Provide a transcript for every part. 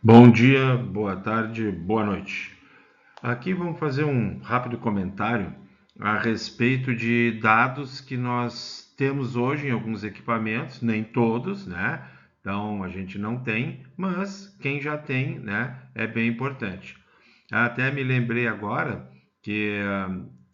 Bom dia, boa tarde, boa noite. Aqui vamos fazer um rápido comentário a respeito de dados que nós temos hoje em alguns equipamentos, nem todos, né? Então a gente não tem, mas quem já tem, né, é bem importante. Até me lembrei agora que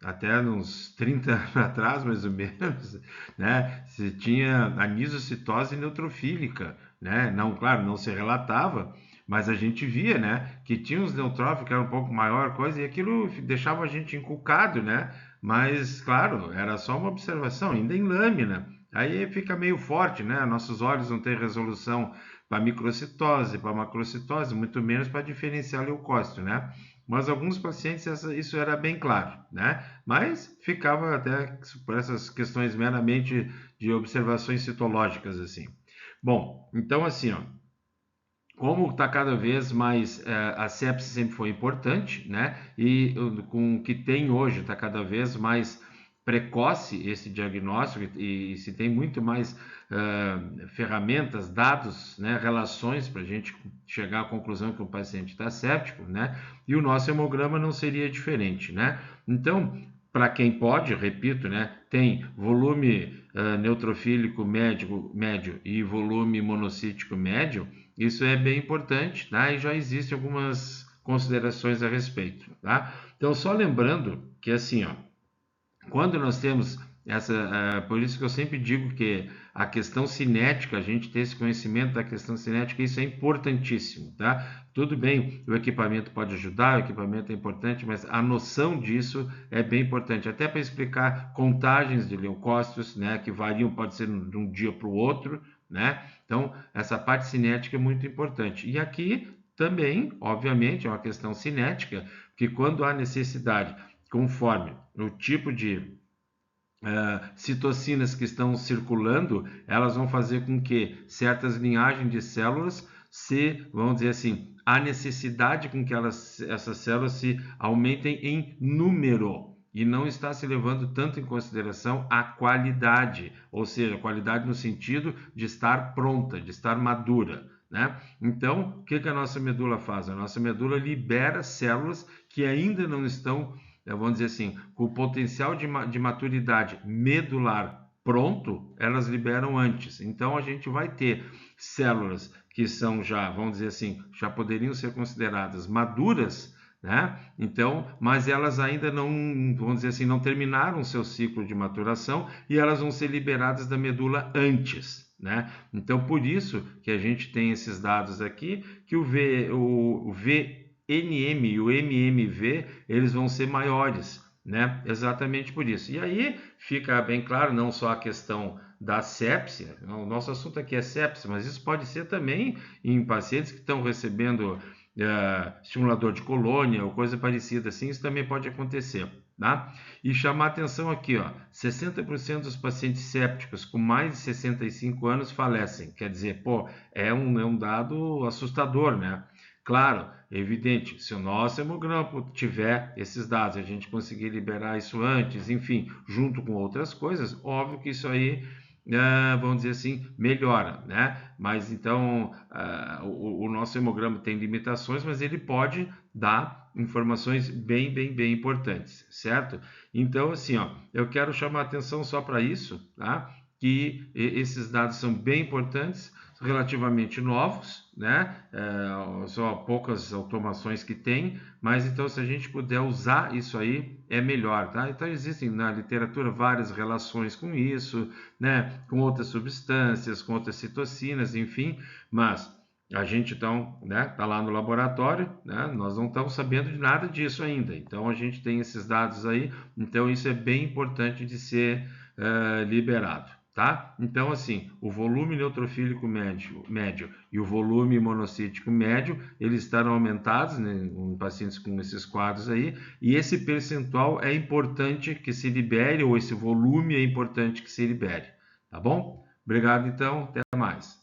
até uns 30 anos atrás, mais ou menos, né, se tinha anisocitose neutrofílica, né? Não, claro, não se relatava, mas a gente via, né, que tinha uns neutrófilos que eram um pouco maior coisa e aquilo deixava a gente encucado, né? Mas, claro, era só uma observação, ainda em lâmina. Aí fica meio forte, né? Nossos olhos não têm resolução para microcitose, para macrocitose, muito menos para diferenciar leucócito, né? Mas alguns pacientes isso era bem claro, né? Mas ficava até por essas questões meramente de observações citológicas assim. Bom, então assim, ó, como está cada vez mais, a sepse sempre foi importante, né? E com o que tem hoje está cada vez mais precoce esse diagnóstico e se tem muito mais ferramentas, dados, né, relações para a gente chegar à conclusão que o paciente está séptico, né? E o nosso hemograma não seria diferente, né? Então, para quem pode, repito, né, tem volume neutrofílico médio e volume monocítico médio, isso é bem importante, tá? E já existem algumas considerações a respeito, tá? Então, só lembrando que assim, ó, quando nós temos por isso que eu sempre digo que a questão cinética, a gente ter esse conhecimento da questão cinética, isso é importantíssimo, tá? Tudo bem, o equipamento pode ajudar, o equipamento é importante, mas a noção disso é bem importante, até para explicar contagens de leucócitos, né, que variam, pode ser de um dia para o outro, né? Então, essa parte cinética é muito importante. E aqui também, obviamente, é uma questão cinética, que quando há necessidade, conforme o tipo de citocinas que estão circulando, elas vão fazer com que certas linhagens de células vamos dizer assim, a necessidade com que essas células se aumentem em número e não está se levando tanto em consideração a qualidade, ou seja, qualidade no sentido de estar pronta, de estar madura, né? Então, o que a nossa medula faz? A nossa medula libera células que ainda não estão, vamos dizer assim, com o potencial de maturidade medular pronto, elas liberam antes. Então, a gente vai ter células que são já, vamos dizer assim, já poderiam ser consideradas maduras, né? Então, mas elas ainda não, vamos dizer assim, não terminaram seu ciclo de maturação e elas vão ser liberadas da medula antes, né? Então, por isso que a gente tem esses dados aqui, que o VNM e o MMV, eles vão ser maiores, né? Exatamente por isso. E aí fica bem claro, não só a questão da sepse, o nosso assunto aqui é sepse, mas isso pode ser também em pacientes que estão recebendo estimulador de colônia ou coisa parecida assim, isso também pode acontecer, tá? E chamar atenção aqui, ó, 60% dos pacientes sépticos com mais de 65 anos falecem, quer dizer, pô, é um dado assustador, né? Claro, é evidente, se o nosso hemograma tiver esses dados, a gente conseguir liberar isso antes, enfim, junto com outras coisas, óbvio que isso aí, vamos dizer assim, melhora, né? Mas então, o nosso hemograma tem limitações, mas ele pode dar informações bem, bem, bem importantes, certo? Então, assim, ó, eu quero chamar atenção só para isso, tá? Que esses dados são bem importantes, relativamente novos, né? Só poucas automações que tem, mas então se a gente puder usar isso aí é melhor, tá? Então existem na literatura várias relações com isso, né? Com outras substâncias, com outras citocinas, enfim, mas a gente então, né, tá lá no laboratório, né? Nós não estamos sabendo de nada disso ainda. Então a gente tem esses dados aí, então isso é bem importante de ser liberado. Tá? Então, assim, o volume neutrofílico médio e o volume monocítico médio, eles estarão aumentados, né, em pacientes com esses quadros aí, e esse percentual é importante que se libere, ou esse volume é importante que se libere, tá bom? Obrigado, então, até mais.